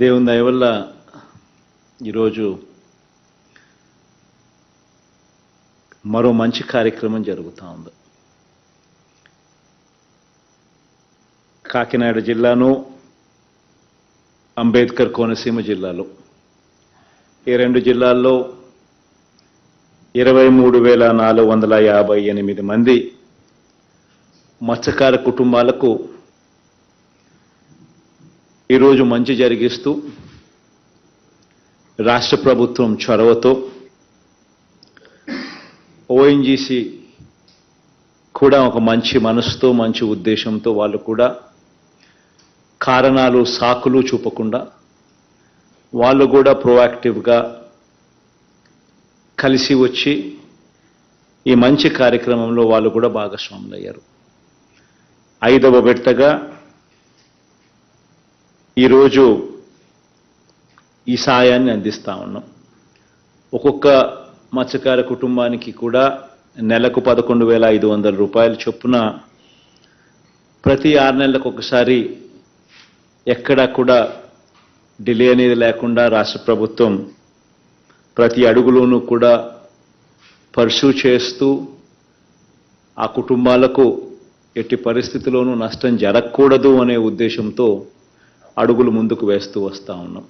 దేవుని దయ వల్ల ఈరోజు మరో మంచి కార్యక్రమం జరుగుతూ ఉంది. కాకినాడ జిల్లాను అంబేద్కర్ కోనసీమ జిల్లాలో ఈ రెండు జిల్లాల్లో 23,458 మంది మత్స్యకార కుటుంబాలకు ఈరోజు మంచి జరిగిస్తూ రాష్ట్ర ప్రభుత్వం చొరవతో ఓఎన్జీసీ కూడా ఒక మంచి మనసుతో మంచి ఉద్దేశంతో వాళ్ళు కూడా కారణాలు సాకులు చూపకుండా వాళ్ళు కూడా ప్రోయాక్టివ్గా కలిసి వచ్చి ఈ మంచి కార్యక్రమంలో వాళ్ళు కూడా భాగస్వాములయ్యారు. 5వ విడతగా ఈరోజు ఈ సాయాన్ని అందిస్తూ ఉన్నాం. ఒక్కొక్క మత్స్యకార కుటుంబానికి కూడా నెలకు 11,500 రూపాయల చొప్పున ప్రతి 6 నెలలకు ఒకసారి ఎక్కడా కూడా డిలే అనేది లేకుండా రాష్ట్ర ప్రభుత్వం ప్రతి అడుగులోనూ కూడా పర్సూ చేస్తూ ఆ కుటుంబాలకు ఎట్టి పరిస్థితిలోనూ నష్టం జరగకూడదు అనే ఉద్దేశంతో అడుగులు ముందుకు వేస్తూ వస్తూ ఉన్నాం.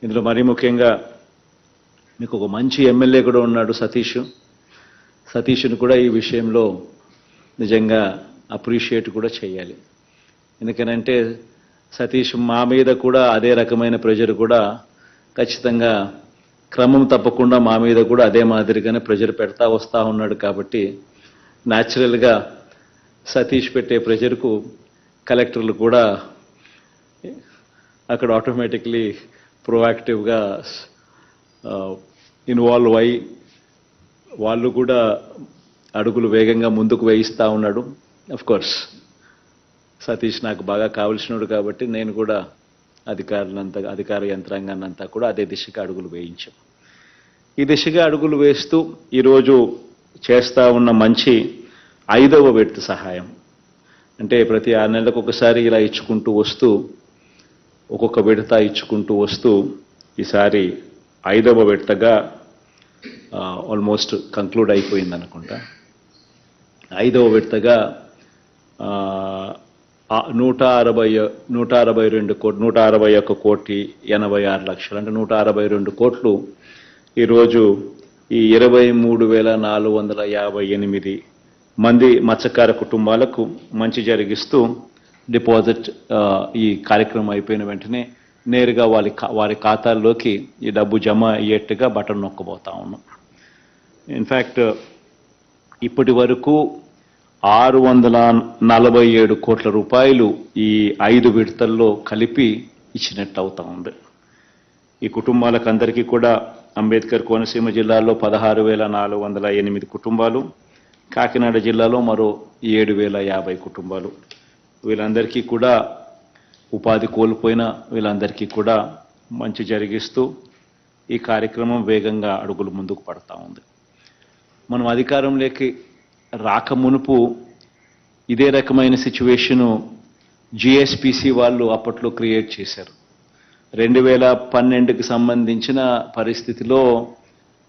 ఇందులో మరీ ముఖ్యంగా మీకు ఒక మంచి ఎమ్మెల్యే కూడా ఉన్నాడు, సతీష్ను కూడా ఈ విషయంలో నిజంగా అప్రిషియేట్ కూడా చేయాలి. ఎందుకనంటే సతీష్ మా మీద కూడా అదే రకమైన ప్రెజర్ కూడా ఖచ్చితంగా క్రమం తప్పకుండా మా మీద కూడా అదే మాదిరిగానే ప్రెజర్ పెడతా వస్తూ ఉన్నాడు. కాబట్టి న్యాచురల్గా సతీష్ పెట్టే ప్రెజర్కు కలెక్టర్లు కూడా అక్కడ ఆటోమేటిక్లీ ప్రోయాక్టివ్గా ఇన్వాల్వ్ అయ్యి వాళ్ళు కూడా అడుగులు వేగంగా ముందుకు వేయిస్తూ ఉన్నాడు. కోర్స్ సతీష్ నాకు బాగా కావలసినాడు కాబట్టి నేను కూడా అధికార యంత్రాంగాన్ని అంతా కూడా అదే దిశగా అడుగులు వేయించాం. ఈ దిశగా అడుగులు వేస్తూ ఈరోజు చేస్తూ ఉన్న మంచి 5వ విడత సహాయం అంటే ప్రతి 6 నెలలకు ఒకసారి ఇలా ఇచ్చుకుంటూ వస్తూ ఒక్కొక్క విడత ఇచ్చుకుంటూ వస్తూ ఈసారి 5వ విడతగా ఆల్మోస్ట్ కంక్లూడ్ అయిపోయింది అనుకుంటా. 5వ విడతగా 161,86,00,000 అంటే 162 కోట్లు ఈరోజు ఈ 23,458 మంది మత్స్యకార కుటుంబాలకు మంచి జరిగిస్తూ డిపాజిట్ ఈ కార్యక్రమం అయిపోయిన వెంటనే నేరుగా వారి ఖాతాల్లోకి ఈ డబ్బు జమ అయ్యేట్టుగా బటన్ నొక్కబోతా ఉన్నాం. ఇన్ఫ్యాక్ట్ ఇప్పటి వరకు 647 కోట్ల రూపాయలు ఈ 5 విడతల్లో కలిపి ఇచ్చినట్టు అవుతా ఉంది. ఈ కుటుంబాలకు అందరికీ కూడా అంబేద్కర్ కోనసీమ జిల్లాలో 16,408 కుటుంబాలు, కాకినాడ జిల్లాలో మరో 7,050 కుటుంబాలు, వీళ్ళందరికీ కూడా ఉపాధి కోల్పోయిన వీళ్ళందరికీ కూడా మంచి జరిగిస్తూ ఈ కార్యక్రమం వేగంగా అడుగులు ముందుకు పడతా ఉంది. మనం అధికారంలోకి రాక మునుపు ఇదే రకమైన సిచ్యువేషను జిఎస్పిసి వాళ్ళు అప్పట్లో క్రియేట్ చేశారు. 2012కి సంబంధించిన పరిస్థితిలో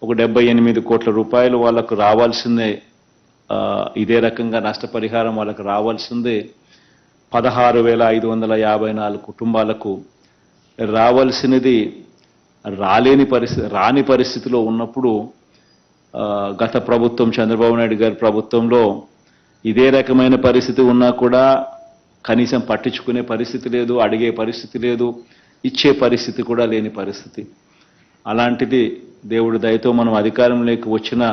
ఒక 78 కోట్ల రూపాయలు వాళ్ళకు రావాల్సిందే, ఇదే రకంగా నష్టపరిహారం వాళ్ళకు రావాల్సిందే. 16,554 కుటుంబాలకు రావాల్సినది రాని పరిస్థితిలో ఉన్నప్పుడు గత ప్రభుత్వం చంద్రబాబు నాయుడు గారి ప్రభుత్వంలో ఇదే రకమైన పరిస్థితి ఉన్నా కూడా కనీసం పట్టించుకునే పరిస్థితి లేదు, అడిగే పరిస్థితి లేదు, ఇచ్చే పరిస్థితి కూడా లేని పరిస్థితి. అలాంటిది దేవుడి దయతో మనం అధికారంలోకి వచ్చిన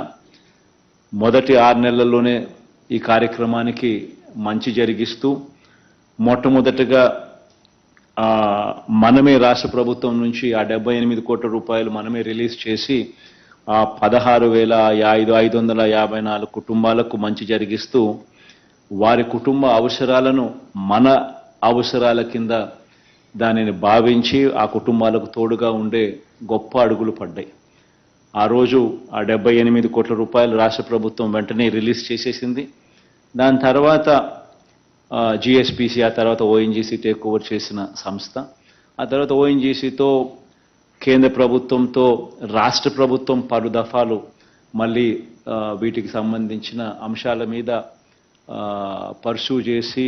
మొదటి 6 నెలల్లోనే ఈ కార్యక్రమానికి మంచి జరిగిస్తూ మొట్టమొదటిగా మనమే రాష్ట్ర ప్రభుత్వం నుంచి ఆ 78 కోట్ల రూపాయలు మనమే రిలీజ్ చేసి ఆ 16,554 కుటుంబాలకు మంచి జరిగిస్తూ వారి కుటుంబ అవసరాలను మన అవసరాల కింద దానిని భావించి ఆ కుటుంబాలకు తోడుగా ఉండే గొప్ప అడుగులు పడ్డాయి. ఆ రోజు ఆ 78 కోట్ల రూపాయలు రాష్ట్ర ప్రభుత్వం వెంటనే రిలీజ్ చేసేసింది. దాని తర్వాత జిఎస్పిసి, ఆ తర్వాత ఓఎన్జీసీ టేక్ ఓవర్ చేసిన సంస్థ ఆ తర్వాత ఓఎన్జీసీతో కేంద్ర ప్రభుత్వంతో రాష్ట్ర ప్రభుత్వం పలు దఫాలు మళ్ళీ వీటికి సంబంధించిన అంశాల మీద పర్సూ చేసి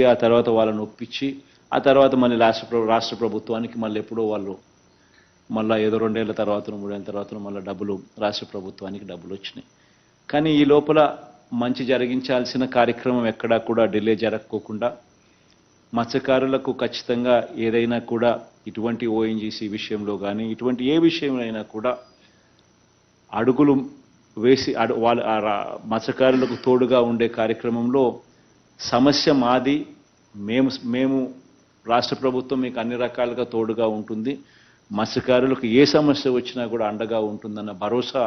ఆ తర్వాత వాళ్ళని ఒప్పించి ఆ తర్వాత మళ్ళీ రాష్ట్ర ప్రభుత్వానికి మళ్ళీ ఎప్పుడో వాళ్ళు మళ్ళీ ఏదో 2 ఏళ్ల తర్వాత 3 ఏళ్ల తర్వాత మళ్ళీ రాష్ట్ర ప్రభుత్వానికి డబ్బులు వచ్చినాయి. కానీ ఈ లోపల మంచి జరిగించాల్సిన కార్యక్రమం ఎక్కడా కూడా డిలే జరగకోకుండా మత్స్యకారులకు ఖచ్చితంగా ఏదైనా కూడా ఇటువంటి ఓఎన్జీసీ విషయంలో కానీ ఇటువంటి ఏ విషయంలో కూడా అడుగులు వేసి వాళ్ళ మత్స్యకారులకు తోడుగా ఉండే కార్యక్రమంలో సమస్య మాది, మేము రాష్ట్ర ప్రభుత్వం మీకు అన్ని రకాలుగా తోడుగా ఉంటుంది, మత్స్యకారులకు ఏ సమస్య వచ్చినా కూడా అండగా ఉంటుందన్న భరోసా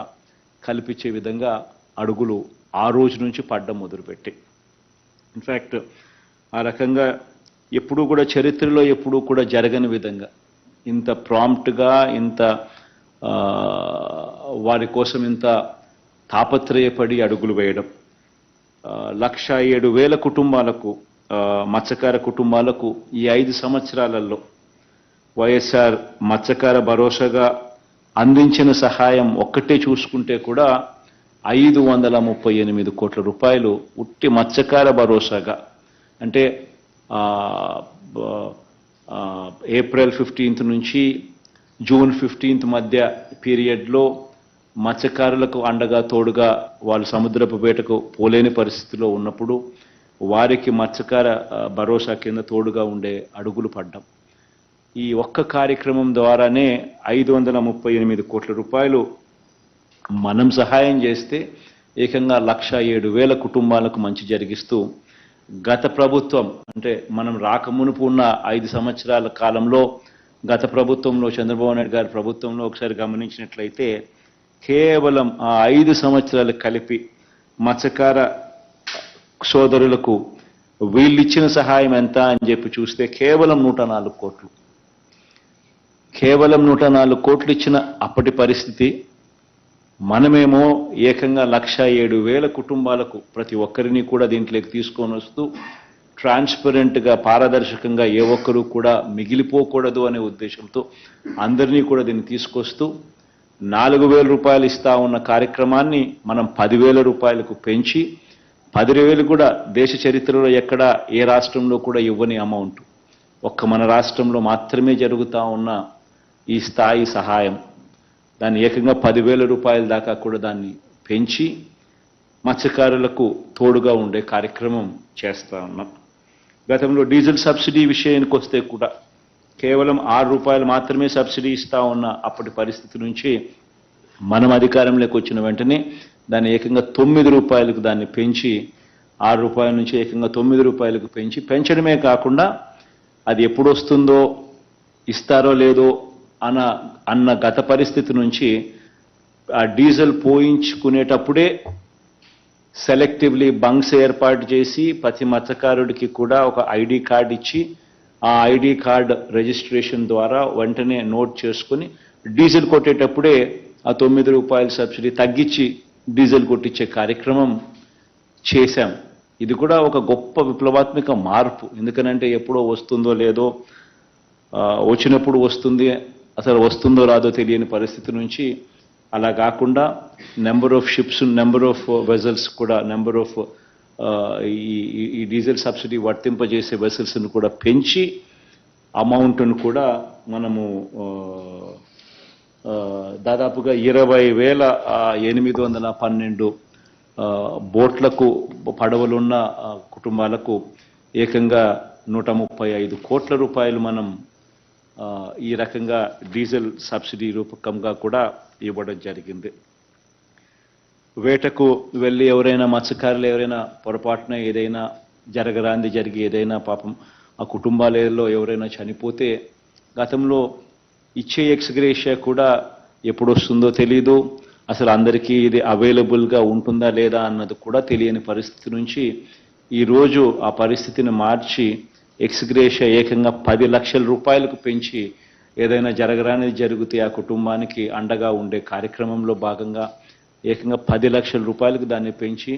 కల్పించే విధంగా అడుగులు ఆ రోజు నుంచి పడ్డం మొదలుపెట్టి ఇన్ఫ్యాక్ట్ ఆ రకంగా ఎప్పుడూ కూడా చరిత్రలో ఎప్పుడూ కూడా జరగని విధంగా ఇంత ప్రాంప్ట్గా ఇంత వారి కోసం ఇంత తాపత్రయపడి అడుగులు వేయడం 1,07,000 కుటుంబాలకు మత్స్యకార కుటుంబాలకు ఈ 5 సంవత్సరాలలో వైఎస్ఆర్ మత్స్యకార భరోసాగా అందించిన సహాయం ఒక్కటే చూసుకుంటే కూడా 538 కోట్ల రూపాయలు ఉట్టి మత్స్యకార భరోసాగా అంటే ఏప్రిల్ 15 నుంచి జూన్ 15 మధ్య పీరియడ్లో మత్స్యకారులకు అండగా తోడుగా వాళ్ళు సముద్రపు వేటకు పోలేని పరిస్థితిలో ఉన్నప్పుడు వారికి మత్స్యకార భరోసా కింద తోడుగా ఉండే అడుగులు పడ్డాం. ఈ ఒక్క కార్యక్రమం ద్వారానే 538 కోట్ల రూపాయలు మనం సహాయం చేస్తే ఏకంగా 1,07,000 కుటుంబాలకు మంచి జరిగిస్తూ గత ప్రభుత్వం అంటే మనం రాకమునుపు ఉన్న 5 సంవత్సరాల కాలంలో గత ప్రభుత్వంలో చంద్రబాబు నాయుడు గారి ప్రభుత్వంలో ఒకసారి గమనించినట్లయితే కేవలం ఆ 5 సంవత్సరాలు కలిపి మత్స్యకార సోదరులకు వీళ్ళిచ్చిన సహాయం ఎంత అని చెప్పి చూస్తే కేవలం 104 కోట్లు. కేవలం 104 కోట్లు ఇచ్చిన అప్పటి పరిస్థితి మనమేమో ఏకంగా 1,07,000 కుటుంబాలకు ప్రతి ఒక్కరిని కూడా దీంట్లోకి తీసుకొని వస్తూ ట్రాన్స్పరెంట్గా పారదర్శకంగా ఏ ఒక్కరూ కూడా మిగిలిపోకూడదు అనే ఉద్దేశంతో అందరినీ కూడా దీన్ని తీసుకొస్తూ 4,000 రూపాయలు ఇస్తా ఉన్న కార్యక్రమాన్ని మనం 10,000 రూపాయలకు పెంచి 10,000 కూడా దేశ చరిత్రలో ఎక్కడ ఏ రాష్ట్రంలో కూడా ఇవ్వని అమౌంట్ ఒక్క మన రాష్ట్రంలో మాత్రమే జరుగుతూ ఉన్న ఈ స్థాయి సహాయం దాన్ని ఏకంగా 10,000 రూపాయల దాకా కూడా దాన్ని పెంచి మత్స్యకారులకు తోడుగా ఉండే కార్యక్రమం చేస్తూ ఉన్నాం. గతంలో డీజిల్ సబ్సిడీ విషయానికి వస్తే కూడా కేవలం 6 రూపాయలు మాత్రమే సబ్సిడీ ఇస్తా ఉన్న అప్పటి పరిస్థితి నుంచి మనం అధికారంలోకి వచ్చిన వెంటనే దాన్ని ఏకంగా 9 రూపాయలకు దాన్ని పెంచి 6 రూపాయల నుంచి ఏకంగా 9 రూపాయలకు పెంచడమే కాకుండా అది ఎప్పుడు వస్తుందో ఇస్తారో లేదో అన్న గత పరిస్థితి నుంచి ఆ డీజిల్ పోయించుకునేటప్పుడే సెలెక్టివ్లీ బంక్స్ ఏర్పాటు చేసి ప్రతి మత్స్యకారుడికి కూడా ఒక ఐడి కార్డు ఇచ్చి ఆ ఐడి కార్డ్ రిజిస్ట్రేషన్ ద్వారా వెంటనే నోట్ చేసుకుని డీజిల్ కొట్టేటప్పుడే ఆ 9 రూపాయల సబ్సిడీ తగ్గించి డీజిల్ కొట్టించే కార్యక్రమం చేశాం. ఇది కూడా ఒక గొప్ప విప్లవాత్మక మార్పు. ఎందుకనంటే ఎప్పుడో వస్తుందో లేదో వచ్చినప్పుడు వస్తుంది, అసలు వస్తుందో రాదో తెలియని పరిస్థితి నుంచి అలా కాకుండా number of ships, number of vessels కూడా నెంబర్ ఆఫ్ ఈ డీజిల్ సబ్సిడీ వర్తింపజేసే వెసల్స్ను కూడా పెంచి అమౌంట్ను కూడా మనము దాదాపుగా 20,812 బోట్లకు పడవలున్న కుటుంబాలకు ఏకంగా 135 కోట్ల రూపాయలు మనం ఈ రకంగా డీజిల్ సబ్సిడీ రూపకంగా కూడా ఇవ్వడం జరిగింది. వేటకు వెళ్ళి ఎవరైనా మత్స్యకారులు ఎవరైనా పొరపాటున ఏదైనా జరిగి ఏదైనా పాపం ఆ కుటుంబాలలో ఎవరైనా చనిపోతే గతంలో ఇచ్చే ఎక్స్గ్రేషియా కూడా ఎప్పుడు వస్తుందో తెలీదు, అసలు అందరికీ ఇది అవైలబుల్గా ఉంటుందా లేదా అన్నది కూడా తెలియని పరిస్థితి నుంచి ఈరోజు ఆ పరిస్థితిని మార్చి ఎక్స్గ్రేషియా ఏకంగా 10 లక్షల రూపాయలకు పెంచి ఏదైనా జరగరానిది జరిగితే ఆ కుటుంబానికి అండగా ఉండే కార్యక్రమంలో భాగంగా ఏకంగా 10 లక్షల రూపాయలకు దాన్ని పెంచి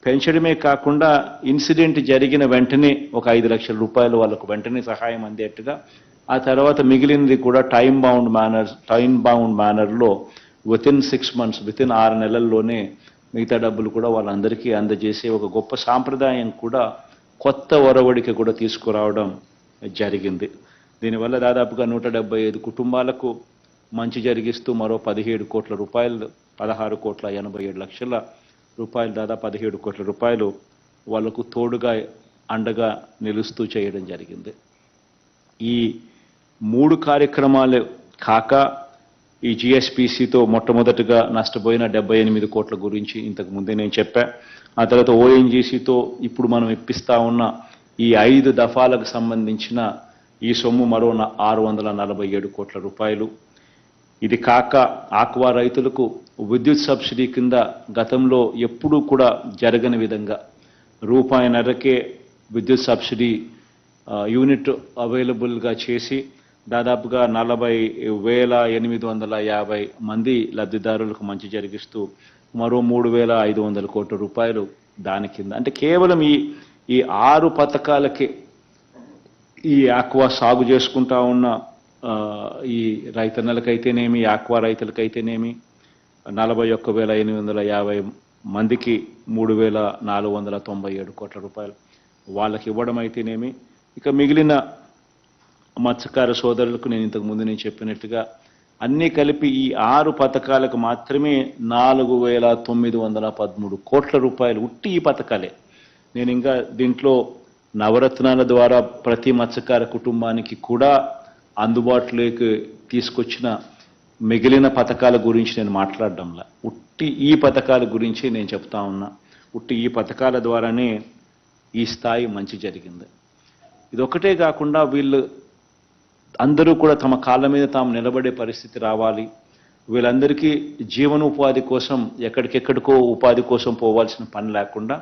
పెంచడమే కాకుండా ఇన్సిడెంట్ జరిగిన వెంటనే ఒక 5 లక్షల రూపాయలు వాళ్ళకు వెంటనే సహాయం అందేట్టుగా, ఆ తర్వాత మిగిలినది కూడా టైం బౌండ్ మేనర్లో వితిన్ 6 months, వితిన్ 6 నెలల్లోనే మిగతా డబ్బులు కూడా వాళ్ళందరికీ అందజేసే ఒక గొప్ప సాంప్రదాయం కూడా కొత్త ఒరవడికి కూడా తీసుకురావడం జరిగింది. దీనివల్ల దాదాపుగా 175 కుటుంబాలకు మంచి జరిగిస్తూ మరో 17 కోట్ల రూపాయలు, 16,87,00,000 రూపాయలు, దాదాపు 17 కోట్ల రూపాయలు వాళ్లకు తోడుగా అండగా నిలుస్తూ చేయడం జరిగింది. ఈ 3 కార్యక్రమాలు కాక ఈ జిఎస్పిసితో మొట్టమొదటిగా నష్టపోయిన 78 కోట్ల గురించి ఇంతకు ముందే నేను చెప్పా. ఆ తర్వాత ఓఎన్జీసీతో ఇప్పుడు మనం ఇప్పిస్తా ఉన్న ఈ 5 దఫాలకు సంబంధించిన ఈ సొమ్ము మరో 647 కోట్ల రూపాయలు. ఇది కాక ఆక్వా రైతులకు విద్యుత్ సబ్సిడీ కింద గతంలో ఎప్పుడూ కూడా జరగని విధంగా ₹1.5కే విద్యుత్ సబ్సిడీ యూనిట్ అవైలబుల్గా చేసి దాదాపుగా 40,850 మంది లబ్ధిదారులకు మంచి జరిగిస్తూ మరో 3,500 కోట్ల రూపాయలు దాని కింద. అంటే కేవలం ఈ 6 పథకాలకే ఈ ఆక్వా సాగు చేసుకుంటా ఉన్న ఈ రైతన్నలకైతేనేమి, ఆక్వా రైతులకైతేనేమి 41,850 మందికి 3,497 కోట్ల రూపాయలు వాళ్ళకి ఇవ్వడం అయితేనేమి, ఇక మిగిలిన మత్స్యకార సోదరులకు నేను ఇంతకు ముందు నేను చెప్పినట్టుగా అన్నీ కలిపి ఈ 6 పథకాలకు మాత్రమే 4,913 కోట్ల రూపాయలు ఉట్టి ఈ పథకాలే. నేను ఇంకా దీంట్లో నవరత్నాల ద్వారా ప్రతి మత్స్యకార కుటుంబానికి కూడా అందుబాటులోకి తీసుకొచ్చిన మిగిలిన పథకాల గురించి నేను మాట్లాడడంలా, ఉట్టి ఈ పథకాల గురించి నేను చెప్తా ఉన్నా. ఉట్టి ఈ పథకాల ద్వారానే ఈ స్థాయి మంచి జరిగింది. ఇదొక్కటే కాకుండా వీళ్ళు అందరూ కూడా తమ కాళ్ళ మీద తాము నిలబడే పరిస్థితి రావాలి. వీళ్ళందరికీ జీవనోపాధి కోసం ఎక్కడికెక్కడికో ఉపాధి కోసం పోవాల్సిన పని లేకుండా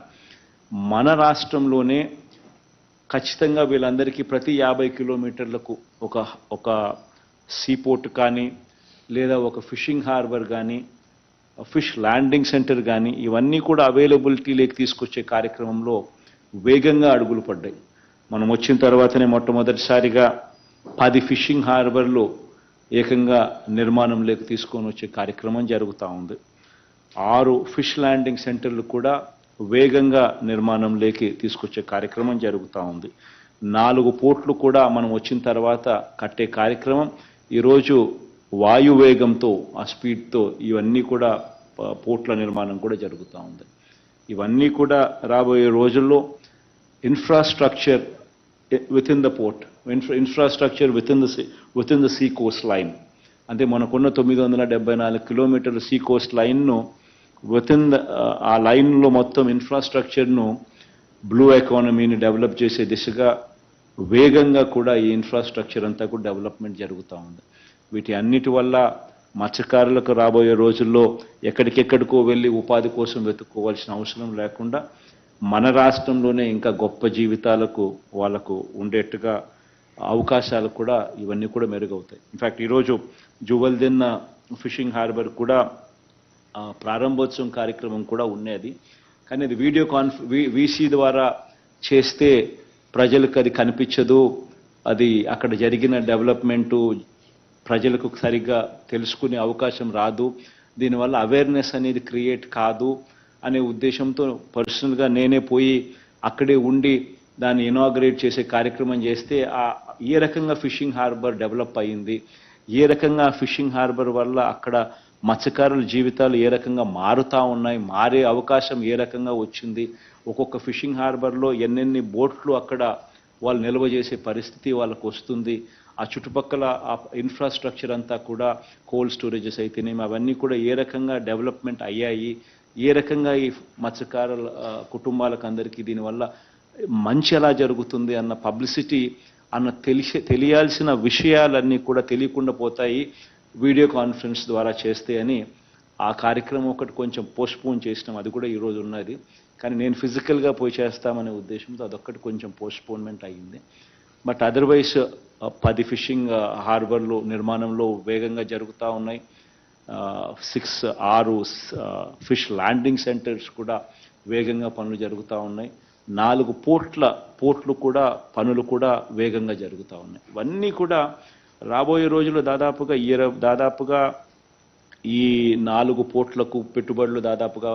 మన రాష్ట్రంలోనే ఖచ్చితంగా వీళ్ళందరికీ ప్రతి 50 కిలోమీటర్లకు ఒక సీపోర్ట్ కానీ, లేదా ఒక ఫిషింగ్ హార్బర్ కానీ, ఫిష్ ల్యాండింగ్ సెంటర్ కానీ, ఇవన్నీ కూడా అవైలబిలిటీలోకి తీసుకొచ్చే కార్యక్రమంలో వేగంగా అడుగులు పడ్డాయి. మనం వచ్చిన తర్వాతనే మొట్టమొదటిసారిగా 10 ఫిషింగ్ హార్బర్లు ఏకంగా నిర్మాణంలోకి తీసుకొని వచ్చే కార్యక్రమం జరుగుతూ ఉంది. 6 ఫిష్ ల్యాండింగ్ సెంటర్లు కూడా వేగంగా నిర్మాణంలోకి తీసుకొచ్చే కార్యక్రమం జరుగుతూ ఉంది. 4 పోర్ట్లు కూడా మనం వచ్చిన తర్వాత కట్టే కార్యక్రమం ఈరోజు వాయువేగంతో, ఆ స్పీడ్తో ఇవన్నీ కూడా పోర్ట్ల నిర్మాణం కూడా జరుగుతూ ఉంది. ఇవన్నీ కూడా రాబోయే రోజుల్లో infrastructure with in the port, infrastructure with in the sea coast line, అంటే మనకున్న 974 కిలోమీటర్ల సీ కోస్ట్ లైన్ను విత్ ఇన్ ఆ లైన్లో మొత్తం ఇన్ఫ్రాస్ట్రక్చర్ను, బ్లూ ఎకానమీని డెవలప్ చేసే దిశగా వేగంగా కూడా ఈ ఇన్ఫ్రాస్ట్రక్చర్ అంతా కూడా డెవలప్మెంట్ జరుగుతూ ఉంది. వీటి అన్నిటి వల్ల మత్స్యకారులకు రాబోయే రోజుల్లో ఎక్కడికెక్కడికో వెళ్ళి ఉపాధి కోసం వెతుక్కోవాల్సిన అవసరం లేకుండా మన రాష్ట్రంలోనే ఇంకా గొప్ప జీవితాలకు వాళ్ళకు ఉండేట్టుగా అవకాశాలు కూడా ఇవన్నీ కూడా మెరుగవుతాయి. ఇన్ఫ్యాక్ట్ ఈరోజు జువల్దిన్న ఫిషింగ్ హార్బర్ కూడా ప్రారంభోత్సవం కార్యక్రమం కూడా ఉన్నది. కానీ అది వీసీ ద్వారా చేస్తే ప్రజలకు అది కనిపించదు, అది అక్కడ జరిగిన డెవలప్మెంటు ప్రజలకు సరిగ్గా తెలుసుకునే అవకాశం రాదు, దీనివల్ల అవేర్నెస్ అనేది క్రియేట్ కాదు అనే ఉద్దేశంతో పర్సనల్గా నేనే పోయి అక్కడే ఉండి దాన్ని ఇనాగ్రేట్ చేసే కార్యక్రమం చేస్తే ఏ రకంగా ఫిషింగ్ హార్బర్ డెవలప్ అయ్యింది, ఏ రకంగా ఫిషింగ్ హార్బర్ వల్ల అక్కడ మత్స్యకారుల జీవితాలు ఏ రకంగా మారుతూ ఉన్నాయి, మారే అవకాశం ఏ రకంగా వచ్చింది, ఒక్కొక్క ఫిషింగ్ హార్బర్లో ఎన్నెన్ని బోట్లు అక్కడ వాళ్ళు నిల్వ చేసే పరిస్థితి వాళ్ళకు వస్తుంది, ఆ చుట్టుపక్కల ఆ ఇన్ఫ్రాస్ట్రక్చర్ అంతా కూడా కోల్డ్ స్టోరేజెస్ అయితేనేమి అవన్నీ కూడా ఏ రకంగా డెవలప్మెంట్ అయ్యాయి, ఏ రకంగా ఈ మత్స్యకారుల కుటుంబాలకు అందరికీ దీనివల్ల మంచి ఎలా జరుగుతుంది అన్న పబ్లిసిటీ అన్న తెలియాల్సిన విషయాలన్నీ కూడా తెలియకుండా పోతాయి వీడియో కాన్ఫరెన్స్ ద్వారా చేస్తే అని ఆ కార్యక్రమం ఒకటి కొంచెం పోస్ట్పోన్ చేసినాం. అది కూడా ఈరోజు ఉన్నది, కానీ నేను ఫిజికల్గా పోయి చేస్తామనే ఉద్దేశంతో అదొక్కటి కొంచెం పోస్ట్పోన్మెంట్ అయ్యింది. బట్ అదర్వైజ్ 10 ఫిషింగ్ హార్బర్లు నిర్మాణంలో వేగంగా జరుగుతూ ఉన్నాయి. 6 ఫిష్ ల్యాండింగ్ సెంటర్స్ కూడా వేగంగా పనులు జరుగుతూ ఉన్నాయి. 4 పోర్ట్లు కూడా పనులు కూడా వేగంగా జరుగుతూ ఉన్నాయి. ఇవన్నీ కూడా రాబోయే రోజుల్లో దాదాపుగా ఈ 4 పోర్ట్లకు పెట్టుబడులు దాదాపుగా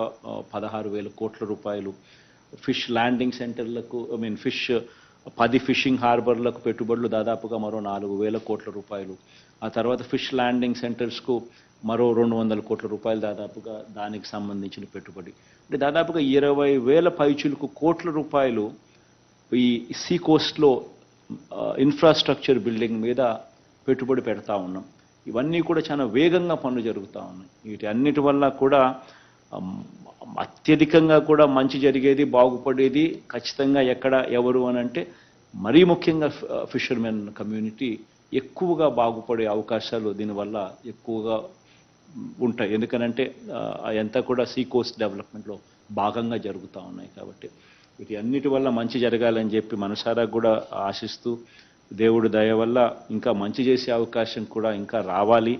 16,000 కోట్ల రూపాయలు. ఫిష్ ల్యాండింగ్ సెంటర్లకు 10 ఫిషింగ్ హార్బర్లకు పెట్టుబడులు దాదాపుగా మరో 4,000 కోట్ల రూపాయలు. ఆ తర్వాత ఫిష్ ల్యాండింగ్ సెంటర్స్కు మరో 200 కోట్ల రూపాయలు దాదాపుగా దానికి సంబంధించిన పెట్టుబడి. అంటే దాదాపుగా 20,000 పైచిలుకు కోట్ల రూపాయలు ఈ సీ కోస్ట్లో ఇన్ఫ్రాస్ట్రక్చర్ బిల్డింగ్ మీద పెట్టుబడి పెడతా ఉన్నాం. ఇవన్నీ కూడా చాలా వేగంగా పనులు జరుగుతూ ఉన్నాయి. వీటి అన్నిటి వల్ల కూడా అత్యధికంగా కూడా మంచి జరిగేది, బాగుపడేది ఖచ్చితంగా ఎవరు అని అంటే మరీ ముఖ్యంగా ఫిషర్మెన్ కమ్యూనిటీ ఎక్కువగా బాగుపడే అవకాశాలు దీనివల్ల ఎక్కువగా ఉంటాయి. ఎందుకనంటే అదంతా కూడా సీ కోస్ట్ డెవలప్మెంట్లో భాగంగా జరుగుతూ ఉన్నాయి. కాబట్టి వీటి అన్నిటి వల్ల మంచి జరగాలని చెప్పి మనసారా కూడా ఆశిస్తూ, దేవుడి దయ వల్ల ఇంకా మంచి చేసే అవకాశం కూడా ఇంకా రావాలి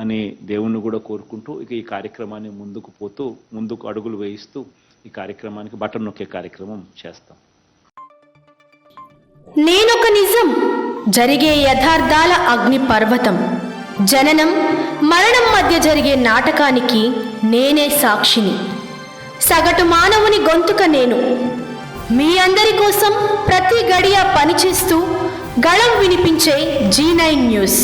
అని దేవుణ్ణి కూడా కోరుకుంటూ ఇక ఈ కార్యక్రమాన్ని ముందుకు అడుగులు వేయిస్తూ ఈ కార్యక్రమానికి బటన్ నొక్కే కార్యక్రమం చేస్తాం. నేనొక నిజం, జరిగే యథార్థాల అగ్ని పర్వతం, జననం మరణం మధ్య జరిగే నాటకానికి నేనే సాక్షిని. సగటు మానవుని గొంతుక నేను. మీ అందరి కోసం ప్రతి గడియ పనిచేస్తూ గళం వినిపించే G9 న్యూస్.